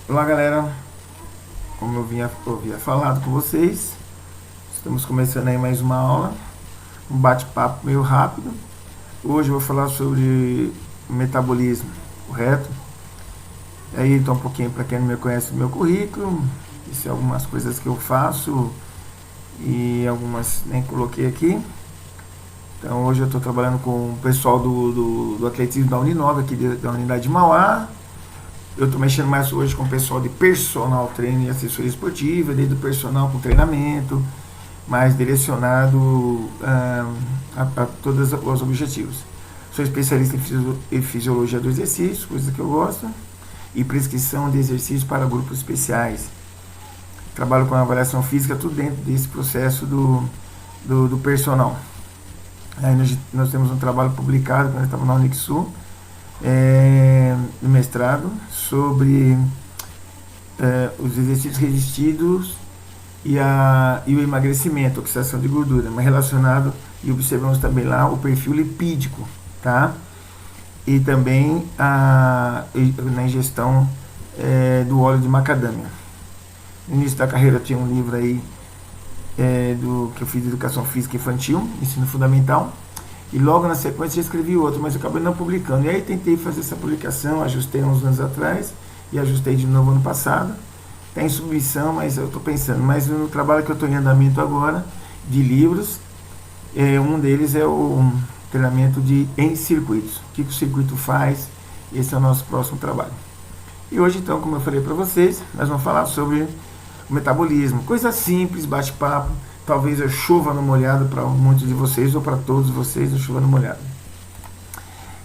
Olá galera, como eu havia falado com vocês, estamos começando aí mais uma aula, um bate-papo meio rápido. Hoje eu vou falar sobre metabolismo, correto? E aí então um pouquinho para quem não me conhece do meu currículo, isso é algumas coisas que eu faço e algumas nem coloquei aqui. Então hoje eu estou trabalhando com o pessoal do atletismo da Uninove, aqui da unidade de Mauá. Eu estou mexendo mais hoje com o pessoal de personal training e assessoria esportiva, desde o personal com treinamento, mais direcionado a todos os objetivos. Sou especialista em fisiologia do exercício, coisa que eu gosto, e prescrição de exercícios para grupos especiais. Trabalho com avaliação física, tudo dentro desse processo do personal. Aí nós temos um trabalho publicado quando eu estava na Unixul, no mestrado, sobre os exercícios resistidos e o emagrecimento, oxidação de gordura, mas relacionado, e observamos também lá o perfil lipídico, tá? E também na ingestão do óleo de macadâmia. No início da carreira tinha um livro aí que eu fiz de educação física infantil, ensino fundamental, e logo na sequência já escrevi outro, mas eu acabei não publicando. E aí tentei fazer essa publicação, ajustei uns anos atrás e ajustei de novo ano passado. Está em submissão, mas eu estou pensando. Mas no trabalho que eu estou em andamento agora, de livros, um deles é o treinamento em circuitos. O que o circuito faz? Esse é o nosso próximo trabalho. E hoje, então, como eu falei para vocês, nós vamos falar sobre o metabolismo. Coisa simples, bate-papo. Talvez eu chova no molhado para muitos de vocês, ou para todos vocês eu chova no molhado.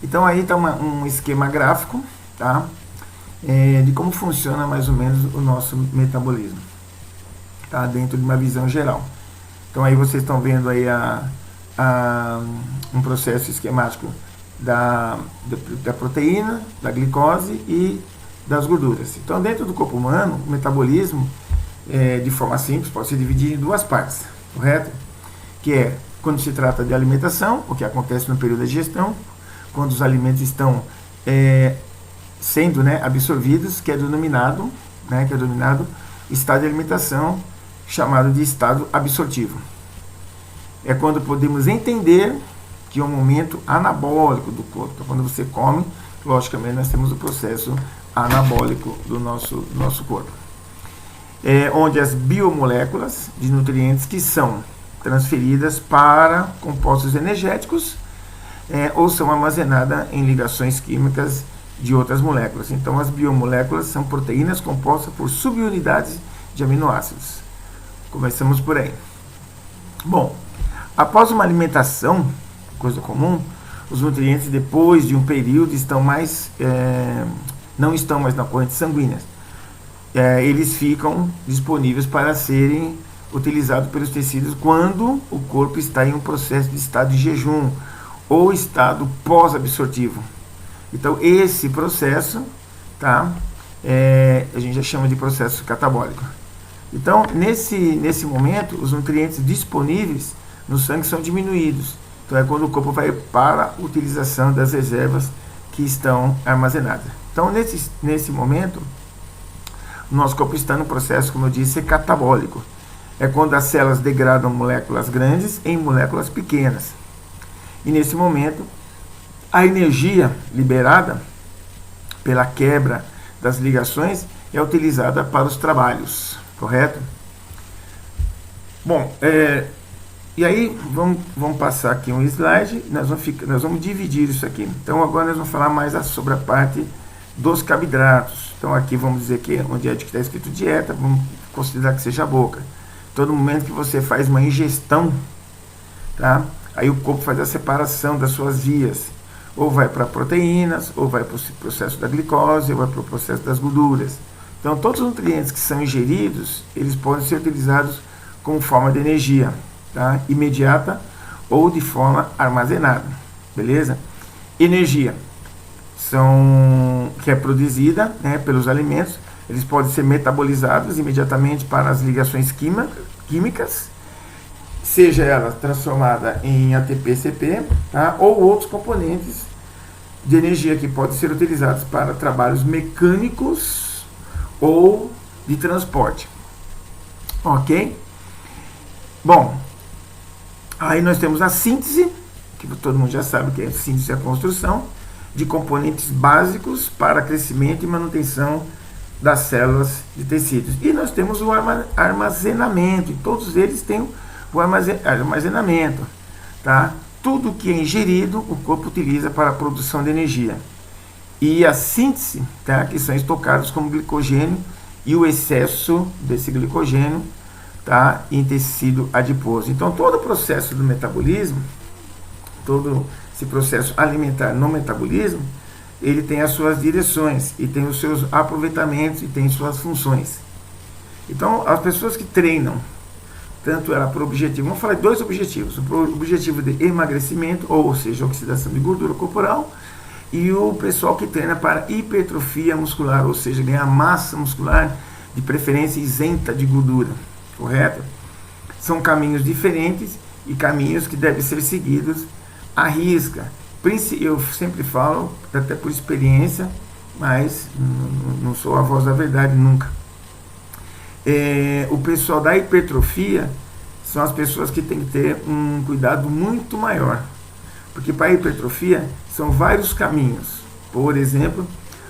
Então aí está um esquema gráfico, tá? De como funciona mais ou menos o nosso metabolismo, tá? Dentro de uma visão geral. Então aí vocês estão vendo aí um processo esquemático da proteína, da glicose e das gorduras. Então dentro do corpo humano, o metabolismo, de forma simples, pode ser dividido em duas partes, correto? Que é quando se trata de alimentação, o que acontece no período da digestão, quando os alimentos estão sendo absorvidos, que é denominado estado de alimentação, chamado de estado absortivo. É quando podemos entender que é um momento anabólico do corpo. Então, quando você come, logicamente nós temos o processo anabólico do nosso corpo. Onde as biomoléculas de nutrientes que são transferidas para compostos energéticos ou são armazenadas em ligações químicas de outras moléculas. Então, as biomoléculas são proteínas compostas por subunidades de aminoácidos. Começamos por aí. Bom, após uma alimentação, coisa comum, os nutrientes, depois de um período, não estão mais na corrente sanguínea. Eles ficam disponíveis para serem utilizados pelos tecidos quando o corpo está em um processo de estado de jejum ou estado pós-absortivo. Então esse processo, tá? A gente já chama de processo catabólico. Então nesse momento os nutrientes disponíveis no sangue são diminuídos. Então é quando o corpo vai para a utilização das reservas que estão armazenadas. Então nesse momento o nosso corpo está no processo, como eu disse, catabólico. É quando as células degradam moléculas grandes em moléculas pequenas. E nesse momento, a energia liberada pela quebra das ligações é utilizada para os trabalhos, correto? Bom, e aí vamos passar aqui um slide, nós vamos dividir isso aqui. Então agora nós vamos falar mais sobre a parte dos carboidratos. Então aqui vamos dizer que onde está escrito dieta, vamos considerar que seja a boca. Todo momento que você faz uma ingestão, tá? Aí o corpo faz a separação das suas vias, ou vai para proteínas, ou vai para o processo da glicose, ou vai para o processo das gorduras. Então todos os nutrientes que são ingeridos, eles podem ser utilizados como forma de energia, tá? Imediata ou de forma armazenada, beleza? Energia que é produzida pelos alimentos, eles podem ser metabolizados imediatamente para as ligações químicas, seja ela transformada em ATP-CP, tá? Ou outros componentes de energia que podem ser utilizados para trabalhos mecânicos ou de transporte. Ok? Bom, aí nós temos a síntese, que todo mundo já sabe que é síntese, é a construção de componentes básicos para crescimento e manutenção das células de tecidos. E nós temos o armazenamento, e todos eles têm o armazenamento, tá? Tudo que é ingerido, o corpo utiliza para a produção de energia. E a síntese, tá? Que são estocados como glicogênio e o excesso desse glicogênio, tá? Em tecido adiposo. Então, todo o processo do metabolismo, todo esse processo alimentar no metabolismo, ele tem as suas direções e tem os seus aproveitamentos e tem suas funções. Então, as pessoas que treinam, tanto ela por objetivo, vamos falar de dois objetivos: o objetivo de emagrecimento, ou seja, oxidação de gordura corporal, e o pessoal que treina para hipertrofia muscular, ou seja, ganhar massa muscular, de preferência isenta de gordura, correto? São caminhos diferentes e caminhos que devem ser seguidos à risca. Eu sempre falo, até por experiência, mas não sou a voz da verdade nunca. O pessoal da hipertrofia são as pessoas que têm que ter um cuidado muito maior, porque para a hipertrofia são vários caminhos. Por exemplo,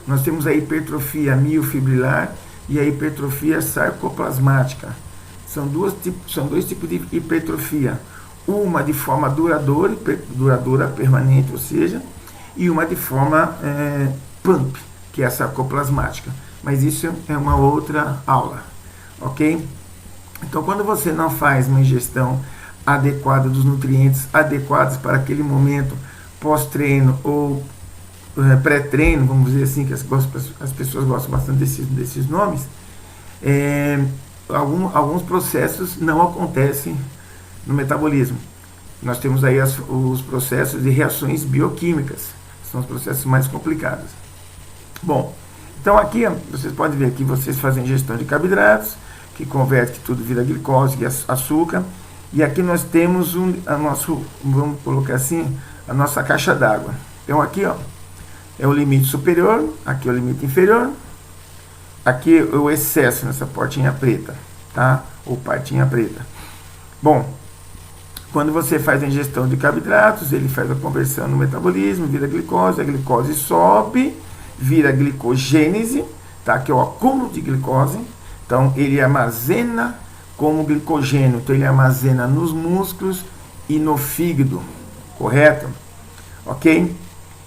nós temos a hipertrofia miofibrilar e a hipertrofia sarcoplasmática. São dois tipos de hipertrofia: uma de forma duradoura, permanente, ou seja, e uma de forma pump, que é a sarcoplasmática. Mas isso é uma outra aula, ok? Então, quando você não faz uma ingestão adequada dos nutrientes adequados para aquele momento pós-treino ou pré-treino, vamos dizer assim, que as pessoas gostam bastante desses nomes, alguns processos não acontecem no metabolismo. Nós temos aí os processos de reações bioquímicas, são os processos mais complicados. Bom, então aqui vocês podem ver que vocês fazem ingestão de carboidratos, que converte tudo vira glicose e açúcar, e aqui nós temos vamos colocar assim, a nossa caixa d'água. Então aqui é o limite superior, aqui é o limite inferior, aqui é o excesso nessa portinha preta, tá? Ou partinha preta. Bom, quando você faz a ingestão de carboidratos, ele faz a conversão no metabolismo, vira glicose, a glicose sobe, vira glicogênese, tá? Que é o acúmulo de glicose. Então, ele armazena como glicogênio, então ele armazena nos músculos e no fígado, correto? Ok?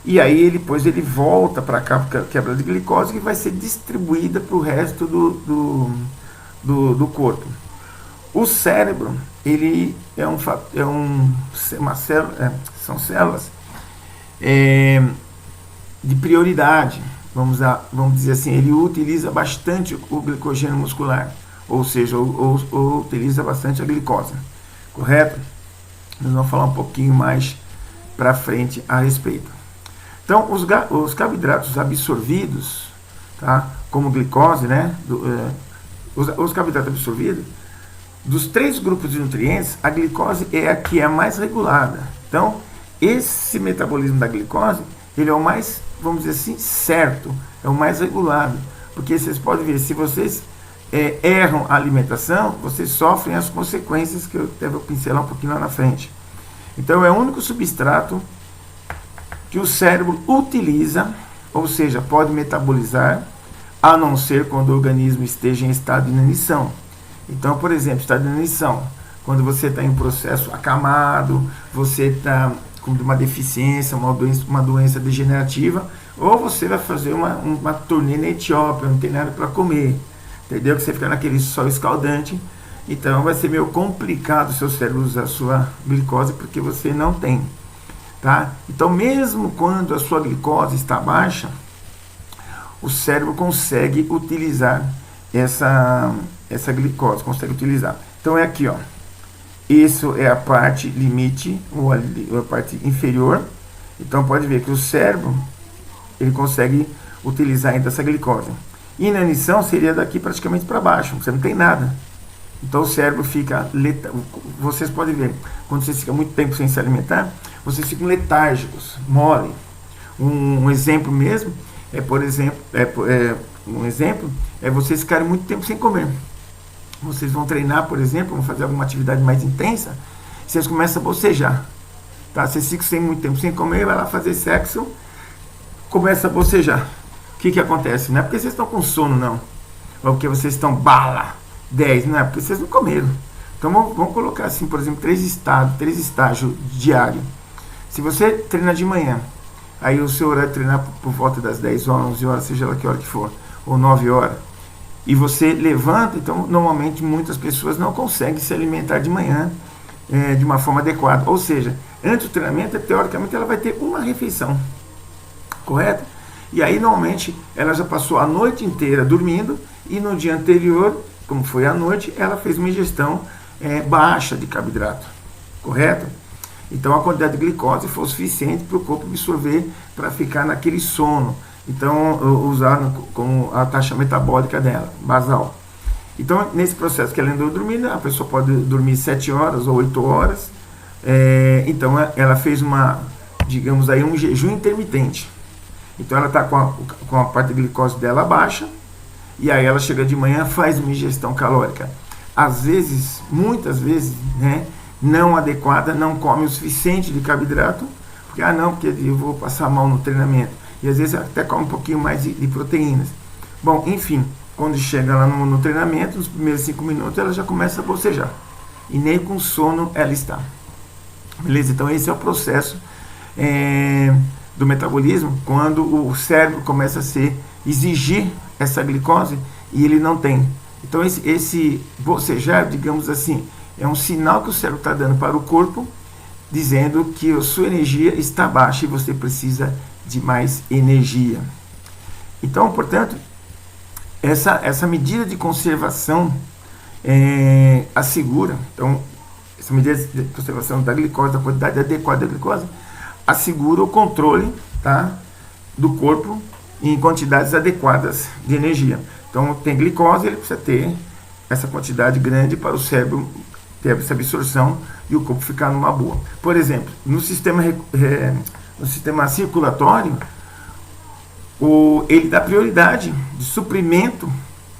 E aí, depois ele volta para a quebra de glicose, que vai ser distribuída para o resto do corpo. O cérebro, ele são células de prioridade, vamos dizer assim. Ele utiliza bastante o glicogênio muscular, ou seja, ou utiliza bastante a glicose, correto? Nós vamos falar um pouquinho mais para frente a respeito. Então, os carboidratos absorvidos, tá? Como glicose, né? Os carboidratos absorvidos, dos 3 grupos de nutrientes, a glicose é a que é a mais regulada. Então, esse metabolismo da glicose, ele é o mais, vamos dizer assim, certo, é o mais regulado. Porque vocês podem ver, se vocês erram a alimentação, vocês sofrem as consequências, que eu até vou pincelar um pouquinho lá na frente. Então, é o único substrato que o cérebro utiliza, ou seja, pode metabolizar, a não ser quando o organismo esteja em estado de inanição. Então, por exemplo, estado de inanição, quando você está em um processo acamado, você está com uma deficiência, uma doença degenerativa, ou você vai fazer uma turnê na Etiópia, não tem nada para comer, entendeu? Que você fica naquele sol escaldante, então vai ser meio complicado o seu cérebro usar a sua glicose, porque você não tem, tá? Então, mesmo quando a sua glicose está baixa, o cérebro consegue utilizar essa glicose, consegue utilizar. Então, é aqui, isso é a parte limite, ou a parte inferior. Então, pode ver que o cérebro, ele consegue utilizar ainda essa glicose. Inanição seria daqui praticamente para baixo, você não tem nada. Então, o cérebro fica vocês podem ver, quando vocês ficam muito tempo sem se alimentar, vocês ficam letárgicos, mole. Um exemplo mesmo por exemplo, um exemplo, é vocês ficarem muito tempo sem comer. Vocês vão treinar, por exemplo, vão fazer alguma atividade mais intensa, vocês começam a bocejar. Tá? Vocês ficam sem muito tempo sem comer, vai lá fazer sexo, começa a bocejar. O que acontece? Não é porque vocês estão com sono, não. Ou porque vocês estão bala, 10, não é porque vocês não comeram. Então vamos colocar assim, por exemplo, três estágios diários. Se você treina de manhã, aí o seu horário de treinar por volta das 10 horas, 11 horas, seja lá que hora que for, ou 9 horas, e você levanta, então normalmente muitas pessoas não conseguem se alimentar de manhã de uma forma adequada. Ou seja, antes do treinamento, teoricamente, ela vai ter uma refeição, correto? E aí normalmente ela já passou a noite inteira dormindo e no dia anterior, como foi à noite, ela fez uma ingestão baixa de carboidrato, correto? Então a quantidade de glicose foi o suficiente para o corpo absorver para ficar naquele sono. Então usar como a taxa metabólica dela, basal. Então nesse processo que ela andou dormindo, a pessoa pode dormir 7 horas ou 8 horas. Então ela fez digamos aí, um jejum intermitente. Então ela está com a parte de glicose dela baixa, e aí ela chega de manhã, faz uma ingestão calórica. Às vezes, muitas vezes, né, não adequada, não come o suficiente de carboidrato, porque eu vou passar mal no treinamento. E às vezes até come um pouquinho mais de proteínas. Bom, enfim, quando chega lá no treinamento, nos primeiros 5 minutos, ela já começa a bocejar. E nem com sono ela está. Beleza? Então esse é o processo do metabolismo, quando o cérebro começa a exigir essa glicose e ele não tem. Então esse bocejar, digamos assim, é um sinal que o cérebro está dando para o corpo, dizendo que a sua energia está baixa e você precisa de mais energia. Então, portanto, essa medida de conservação assegura, então, essa medida de conservação da glicose, da quantidade adequada da glicose, assegura o controle, tá, do corpo em quantidades adequadas de energia. Então, tem glicose, ele precisa ter essa quantidade grande para o cérebro ter essa absorção e o corpo ficar numa boa. Por exemplo, no sistema circulatório, ele dá prioridade de suprimento,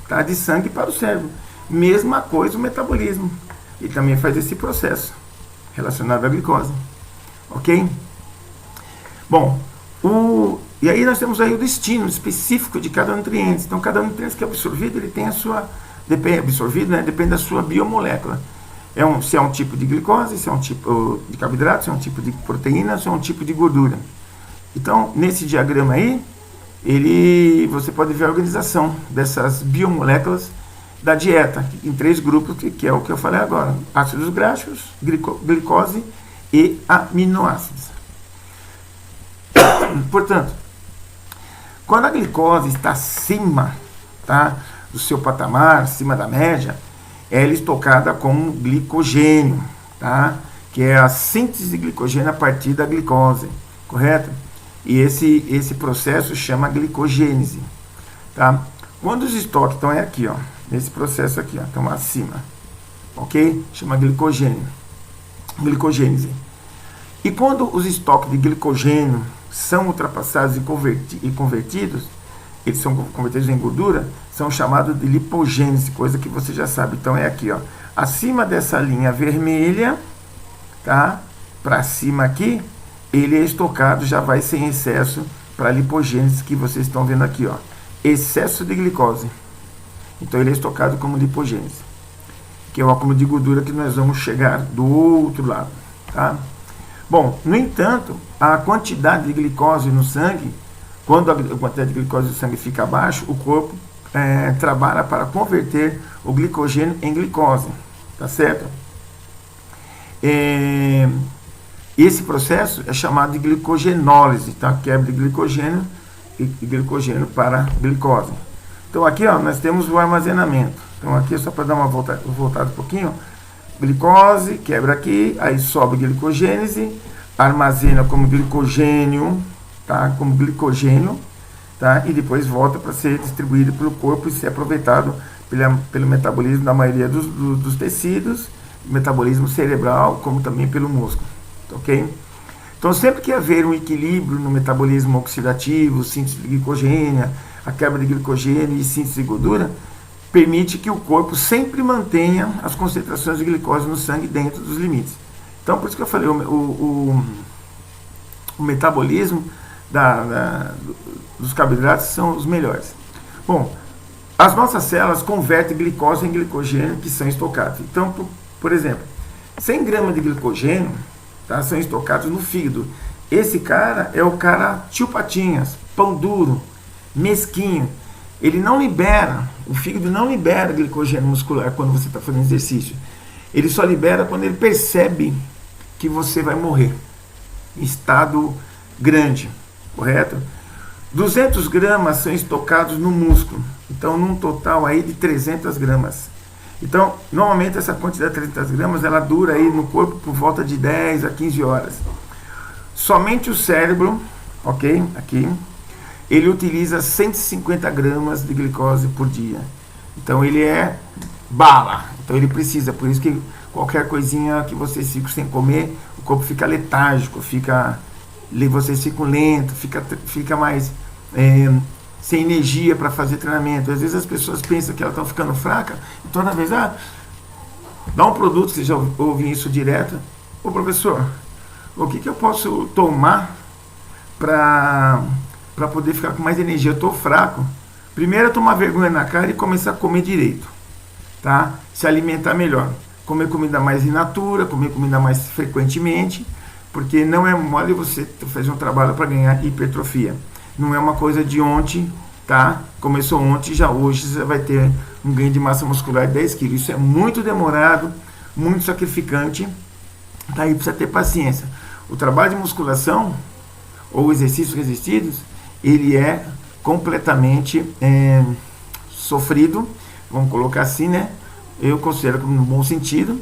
tá, de sangue para o cérebro. Mesma coisa o metabolismo. Ele também faz esse processo relacionado à glicose. Ok? Bom, e aí nós temos aí o destino específico de cada nutriente. Então, cada nutriente que é absorvido, ele tem a sua... depende da sua biomolécula. Se é um tipo de glicose, se é um tipo de carboidrato, se é um tipo de proteína, se é um tipo de gordura. Então, nesse diagrama aí, você pode ver a organização dessas biomoléculas da dieta, em 3 grupos, que é o que eu falei agora: ácidos graxos, glicose e aminoácidos. Portanto, quando a glicose está acima, tá, do seu patamar, acima da média, ela é estocada como glicogênio, tá, que é a síntese de glicogênio a partir da glicose, correto? E esse processo chama glicogênese, tá? Quando os estoques estão aqui, ó, nesse processo aqui, ó, estão acima, ok? Chama glicogênio, glicogênese. E quando os estoques de glicogênio são ultrapassados e convertidos, eles são convertidos em gordura, são chamados de lipogênese, coisa que você já sabe. Então é aqui, ó, acima dessa linha vermelha, tá? Para cima aqui, ele é estocado, já vai sem excesso para a lipogênese, que vocês estão vendo aqui, ó, excesso de glicose. Então ele é estocado como lipogênese, que é o acúmulo de gordura que nós vamos chegar do outro lado, tá? Bom, no entanto, a quantidade de glicose no sangue, quando a quantidade de glicose no sangue fica abaixo, o corpo trabalha para converter o glicogênio em glicose, tá certo? Esse processo é chamado de glicogenólise, tá? Quebra de glicogênio e glicogênio para glicose. Então aqui, ó, nós temos o armazenamento. Então aqui, só para dar uma voltada um pouquinho, glicose, quebra aqui, aí sobe glicogênese, armazena como glicogênio, tá? Como glicogênio, tá? E depois volta para ser distribuído pelo corpo e ser aproveitado pelo metabolismo da maioria dos tecidos, metabolismo cerebral, como também pelo músculo, ok? Então, sempre que haver um equilíbrio no metabolismo oxidativo, síntese de glicogênio, a quebra de glicogênio e síntese de gordura, permite que o corpo sempre mantenha as concentrações de glicose no sangue dentro dos limites. Então, por isso que eu falei, o metabolismo dos carboidratos são os melhores. Bom, as nossas células convertem glicose em glicogênio que são estocados. Então, por exemplo, 100 gramas de glicogênio, tá, são estocados no fígado. Esse cara é o cara tio Patinhas, pão duro, mesquinho. Ele não libera, o fígado não libera glicogênio muscular quando você está fazendo exercício. Ele só libera quando ele percebe que você vai morrer em estado grande, correto? 200 gramas são estocados no músculo, então num total aí de 300 gramas. Então, normalmente essa quantidade de 300 gramas, ela dura aí no corpo por volta de 10 a 15 horas. Somente o cérebro, ok, aqui, ele utiliza 150 gramas de glicose por dia. Então ele é bala, então ele precisa, por isso que qualquer coisinha que vocês ficam sem comer, o corpo fica letárgico, vocês ficam lentos, fica mais sem energia para fazer treinamento. Às vezes as pessoas pensam que elas estão ficando fracas, e toda vez, dá um produto, vocês já ouvem isso direto. Ô professor, o que eu posso tomar para poder ficar com mais energia? Eu estou fraco. Primeiro é tomar vergonha na cara e começar a comer direito, tá? Se alimentar melhor, comer comida mais in natura, comer comida mais frequentemente, porque não é mole você fazer um trabalho para ganhar hipertrofia. Não é uma coisa de ontem, tá? Começou ontem, já hoje você vai ter um ganho de massa muscular de 10 quilos. Isso é muito demorado, muito sacrificante, daí precisa ter paciência. O trabalho de musculação ou exercícios resistidos, ele é completamente sofrido, vamos colocar assim, né? Eu considero como no bom sentido,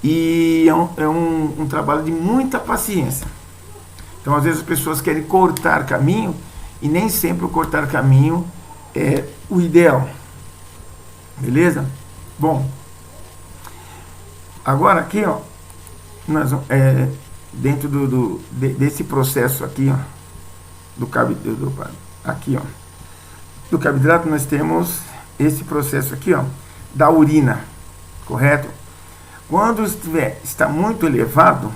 e é um trabalho de muita paciência. Então, às vezes as pessoas querem cortar caminho, e nem sempre o cortar caminho é o ideal. Beleza? Bom, agora aqui, ó, nós, dentro desse processo aqui, ó, do carboidrato, nós temos esse processo aqui, ó, da urina, correto? Quando está muito elevado,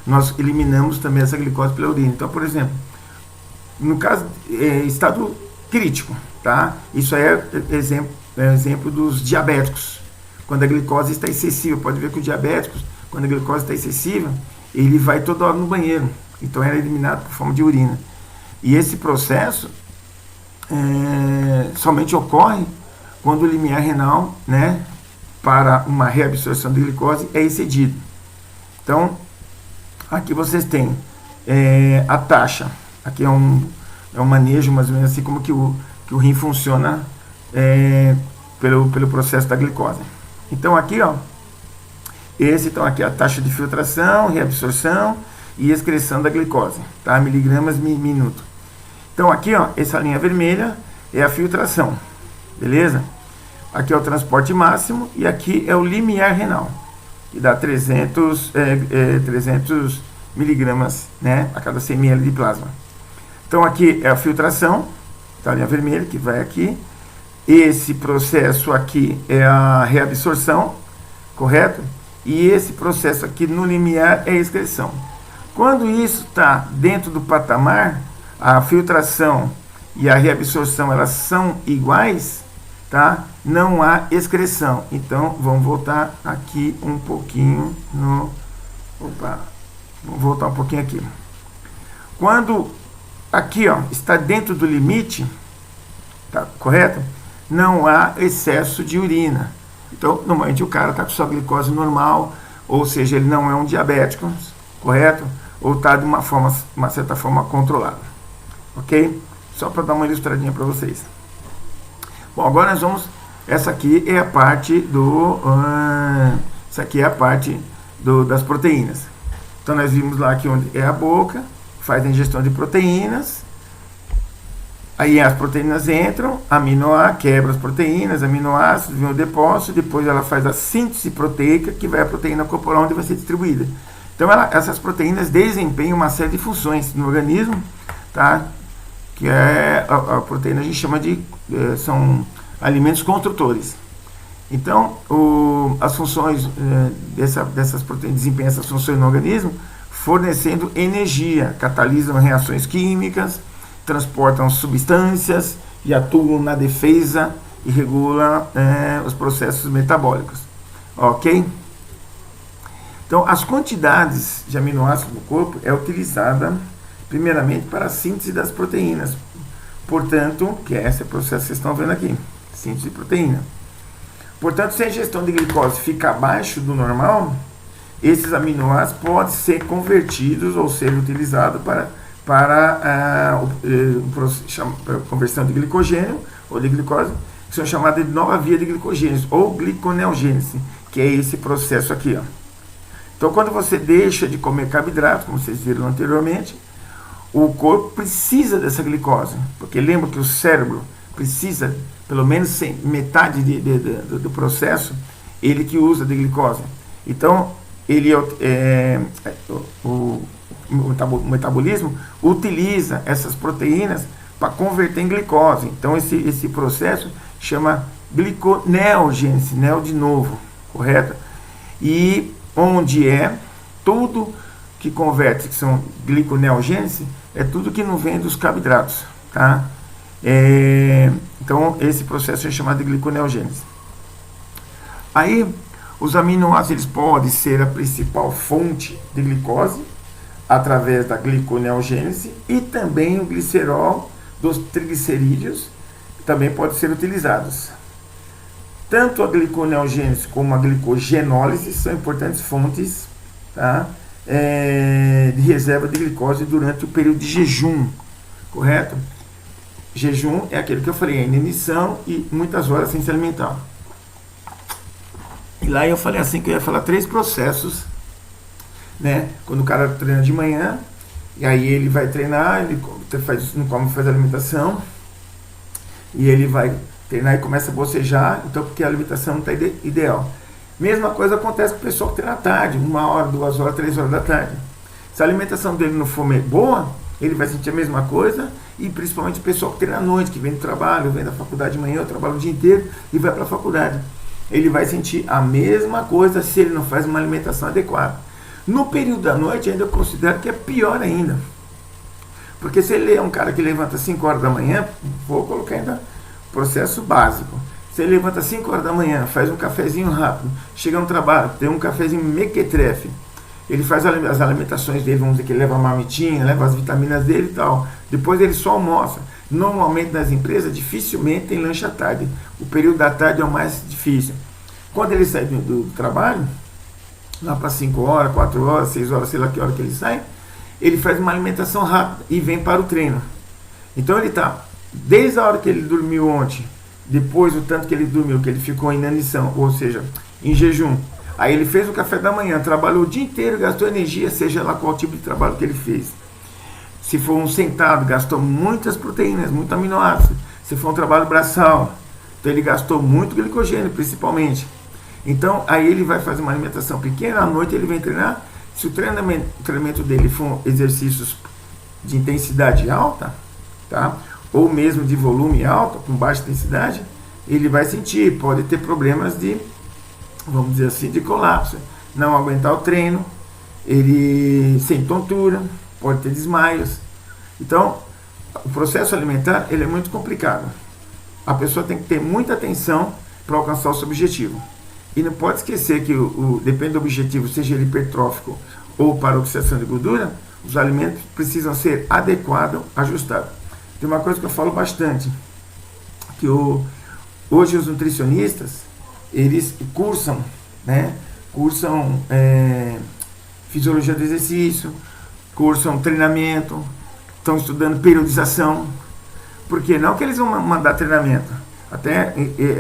nós eliminamos também essa glicose pela urina. Então, por exemplo, no caso, estado crítico, tá? Isso é exemplo dos diabéticos. Quando a glicose está excessiva, pode ver que os diabéticos, quando a glicose está excessiva, ele vai toda hora no banheiro. Então, é eliminado por forma de urina. E esse processo somente ocorre quando o limiar renal, né, para uma reabsorção de glicose é excedido. Então, aqui vocês têm a taxa. Aqui é um manejo, mais ou menos assim, como que o rim funciona pelo processo da glicose. Então, aqui, ó, então aqui a taxa de filtração, reabsorção e excreção da glicose, tá? Miligramas minuto. Então, aqui, ó, essa linha vermelha é a filtração, beleza? Aqui é o transporte máximo e aqui é o limiar renal, que dá 300 miligramas, né, a cada 100 ml de plasma. Então aqui é a filtração, tá, a linha vermelha que vai aqui. Esse processo aqui é a reabsorção, correto? E esse processo aqui no limiar é a excreção. Quando isso está dentro do patamar, a filtração e a reabsorção elas são iguais, tá? Não há excreção. Então vamos voltar aqui um pouquinho vamos voltar um pouquinho aqui. Quando aqui, ó, está dentro do limite, tá correto? Não há excesso de urina. Então, normalmente o cara está com sua glicose normal, ou seja, ele não é um diabético, correto? Ou está de uma certa forma controlada. Ok? Só para dar uma ilustradinha para vocês. Bom, agora nós vamos. Essa aqui é a parte das proteínas. Então nós vimos lá aqui onde é a boca, faz a ingestão de proteínas. Aí as proteínas entram, quebra as proteínas, aminoácidos, vem o depósito, depois ela faz a síntese proteica, que vai a proteína corporal onde vai ser distribuída. Então essas proteínas desempenham uma série de funções no organismo, tá? que é a proteína, a gente chama de, são alimentos construtores. Então, as funções dessas proteínas desempenham essas funções no organismo, fornecendo energia, catalisam reações químicas, transportam substâncias e atuam na defesa e regulam os processos metabólicos. Ok? Então, as quantidades de aminoácidos no corpo é utilizada primeiramente para a síntese das proteínas. Portanto, que é esse processo que vocês estão vendo aqui, síntese de proteína. Portanto, se a ingestão de glicose fica abaixo do normal, esses aminoácidos podem ser convertidos ou ser utilizados para a conversão de glicogênio ou de glicose, que são chamadas de nova via de glicogênese ou gliconeogênese, que é esse processo aqui, ó. Então, quando você deixa de comer carboidrato, como vocês viram anteriormente, o corpo precisa dessa glicose, porque lembra que o cérebro precisa, pelo menos metade do processo, ele que usa de glicose. Então, o metabolismo utiliza essas proteínas para converter em glicose. Então, esse processo chama gliconeogênese, neo de novo, correto? E onde é tudo que converte, que são gliconeogênese, é tudo que não vem dos carboidratos, tá? Então, esse processo é chamado de gliconeogênese. Aí, os aminoácidos eles podem ser a principal fonte de glicose através da gliconeogênese e também o glicerol dos triglicerídeos também podem ser utilizados. Tanto a gliconeogênese como a glicogenólise são importantes fontes, tá, de reserva de glicose durante o período de jejum, correto? Jejum é aquele que eu falei, a inanição e muitas horas sem se alimentar. E lá eu falei assim que eu ia falar 3 processos, né? Quando o cara treina de manhã, e aí ele vai treinar, ele não come, faz alimentação, e ele vai treinar e começa a bocejar, então porque a alimentação não está ideal. Mesma coisa acontece com o pessoal que treina à tarde, 1 hora, 2 horas, 3 horas da tarde. Se a alimentação dele não for boa, ele vai sentir a mesma coisa, e principalmente o pessoal que treina à noite, que vem do trabalho, vem da faculdade de manhã, trabalha o dia inteiro e vai para a faculdade. Ele vai sentir a mesma coisa se ele não faz uma alimentação adequada. No período da noite, ainda eu considero que é pior ainda. Porque se ele é um cara que levanta 5 horas da manhã, vou colocar ainda processo básico. Se ele levanta 5 horas da manhã, faz um cafezinho rápido, chega no trabalho, tem um cafezinho mequetrefe, ele faz as alimentações dele, vamos dizer que ele leva a marmitinha, leva as vitaminas dele e tal. Depois ele só almoça. Normalmente nas empresas dificilmente tem lanche à tarde. O período da tarde é o mais difícil. Quando ele sai do trabalho, lá para 5 horas, 4 horas, 6 horas, sei lá que hora que ele sai, ele faz uma alimentação rápida e vem para o treino. Então ele está, desde a hora que ele dormiu ontem, depois o tanto que ele dormiu, que ele ficou em inanição, ou seja, em jejum. Aí ele fez o café da manhã, trabalhou o dia inteiro, gastou energia, seja lá qual tipo de trabalho que ele fez. Se for um sentado, gastou muitas proteínas, muito aminoácido. Se for um trabalho braçal, então ele gastou muito glicogênio, principalmente. Então, aí ele vai fazer uma alimentação pequena, à noite ele vem treinar. Se o treinamento dele for exercícios de intensidade alta, tá? Ou mesmo de volume alto, com baixa intensidade, ele vai sentir, pode ter problemas de, vamos dizer assim, de colapso, não aguentar o treino, ele sem tontura, pode ter desmaios. Então, o processo alimentar ele é muito complicado. A pessoa tem que ter muita atenção para alcançar o seu objetivo. E não pode esquecer que, depende do objetivo, seja ele hipertrófico ou para oxidação de gordura, os alimentos precisam ser adequados, ajustados. Tem uma coisa que eu falo bastante, que hoje os nutricionistas, eles cursam, né? Cursam fisiologia do exercício, cursam treinamento, estão estudando periodização, porque não que eles vão mandar treinamento. Até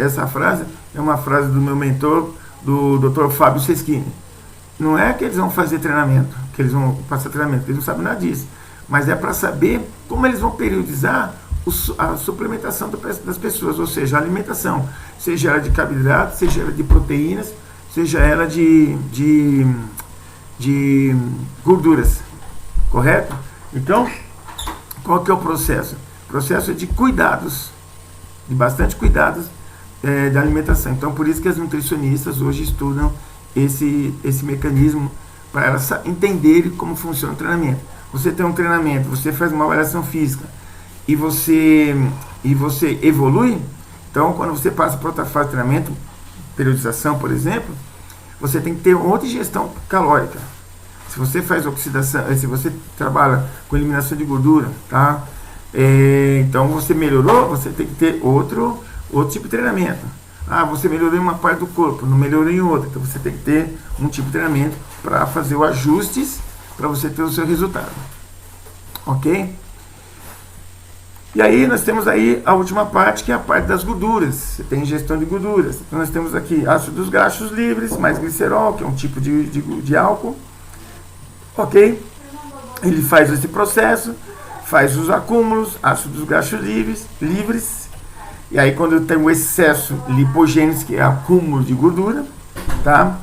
essa frase é uma frase do meu mentor, do Dr. Fábio Seschini. Não é que eles vão fazer treinamento, que eles vão passar treinamento, eles não sabem nada disso. Mas é para saber como eles vão periodizar a suplementação das pessoas, ou seja, a alimentação, seja ela de carboidrato, seja ela de proteínas, seja ela de gorduras, correto? Então, qual que é o processo? processo é de cuidados, de bastante cuidados da alimentação. Então, por isso que as nutricionistas hoje estudam esse mecanismo para elas entenderem como funciona o treinamento. Você tem um treinamento, você faz uma avaliação física e você evolui. Então, quando você passa para outra fase de treinamento, periodização, por exemplo, você tem que ter outra ingestão calórica. Se você faz oxidação, se você trabalha com eliminação de gordura, tá? Então você melhorou, você tem que ter outro tipo de treinamento. Ah, você melhorou em uma parte do corpo, não melhorou em outra. Então você tem que ter um tipo de treinamento para fazer os ajustes para você ter o seu resultado. Ok? E aí nós temos aí a última parte, que é a parte das gorduras. Você tem ingestão de gorduras. Então nós temos aqui ácidos graxos livres, mais glicerol, que é um tipo de álcool. Ok? Ele faz esse processo, faz os acúmulos, ácidos graxos livres. E aí quando tem o excesso lipogênese, que é acúmulo de gordura, tá?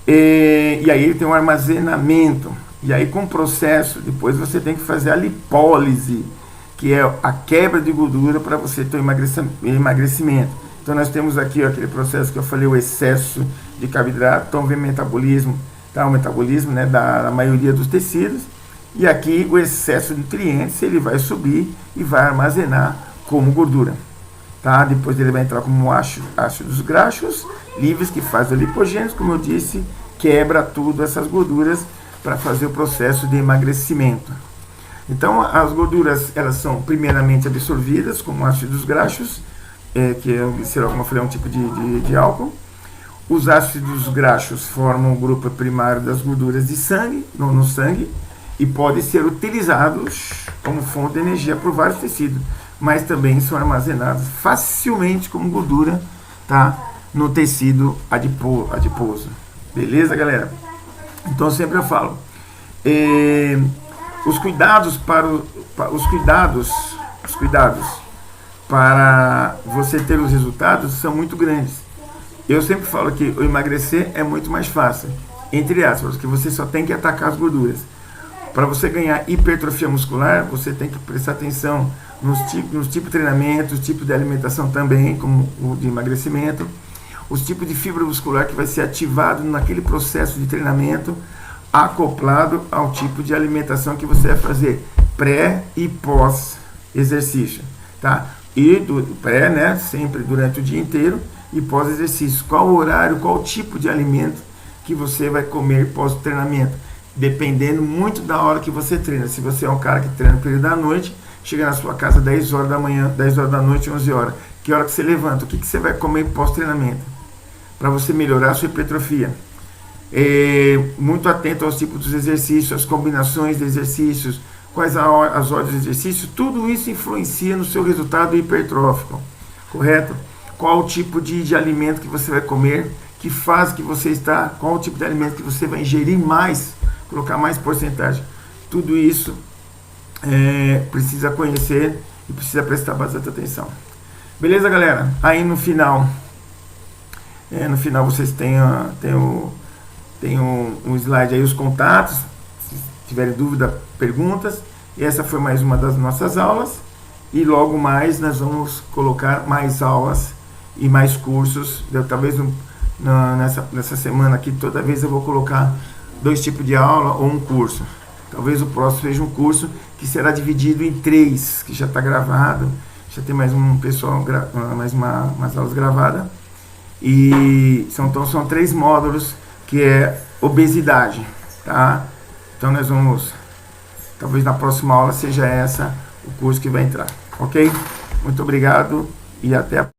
E aí ele tem um armazenamento. E aí com o processo, depois você tem que fazer a lipólise, que é a quebra de gordura para você ter um emagrecimento. Então nós temos aqui, ó, aquele processo que eu falei, o excesso de carboidrato. Então vem o metabolismo, tá? O metabolismo, né, da maioria dos tecidos. E aqui o excesso de nutrientes, ele vai subir e vai armazenar como gordura. Tá? Depois ele vai entrar como ácidos graxos livres, que faz a lipogênese, como eu disse, quebra tudo essas gorduras para fazer o processo de emagrecimento. Então as gorduras, elas são primeiramente absorvidas como ácidos graxos, que é o glicerol, como eu falei, é um tipo de álcool. Os ácidos graxos formam o grupo primário das gorduras de sangue, no sangue, e podem ser utilizados como fonte de energia por vários tecidos, mas também são armazenados facilmente como gordura, tá? No tecido adiposo. Beleza, galera? Então sempre eu falo, os cuidados para você ter os resultados são muito grandes. Eu sempre falo que o emagrecer é muito mais fácil, entre aspas, que você só tem que atacar as gorduras. Para você ganhar hipertrofia muscular, você tem que prestar atenção nos tipos de treinamento, os tipos de alimentação também, como o de emagrecimento, os tipos de fibra muscular que vai ser ativado naquele processo de treinamento, acoplado ao tipo de alimentação que você vai fazer pré e pós exercício, tá? E do pré, né, sempre durante o dia inteiro, e pós exercício. Qual o horário, qual o tipo de alimento que você vai comer pós treinamento? Dependendo muito da hora que você treina. Se você é um cara que treina no período da noite, chega na sua casa 10 horas da manhã, 10 horas da noite, 11 horas. Que hora que você levanta? O que você vai comer pós-treinamento? Para você melhorar a sua hipertrofia. Muito atento aos tipos dos exercícios, as combinações de exercícios, quais as horas de exercício. Tudo isso influencia no seu resultado hipertrófico. Correto? Qual o tipo de alimento que você vai comer? Que fase que você está? Qual o tipo de alimento que você vai ingerir mais? Colocar mais porcentagem. Tudo isso precisa conhecer e precisa prestar bastante atenção. Beleza, galera? Aí no final vocês têm um slide aí, os contatos. Se tiverem dúvida, perguntas. E essa foi mais uma das nossas aulas. E logo mais nós vamos colocar mais aulas e mais cursos. Talvez nessa semana aqui, toda vez eu vou colocar 2 tipos de aula ou um curso. Talvez o próximo seja um curso que será dividido em 3, que já está gravado. Já tem mais um pessoal, mais umas aulas gravadas. E são 3 módulos, que é obesidade, tá? Então nós vamos, talvez na próxima aula seja essa o curso que vai entrar, ok? Muito obrigado e até a próxima.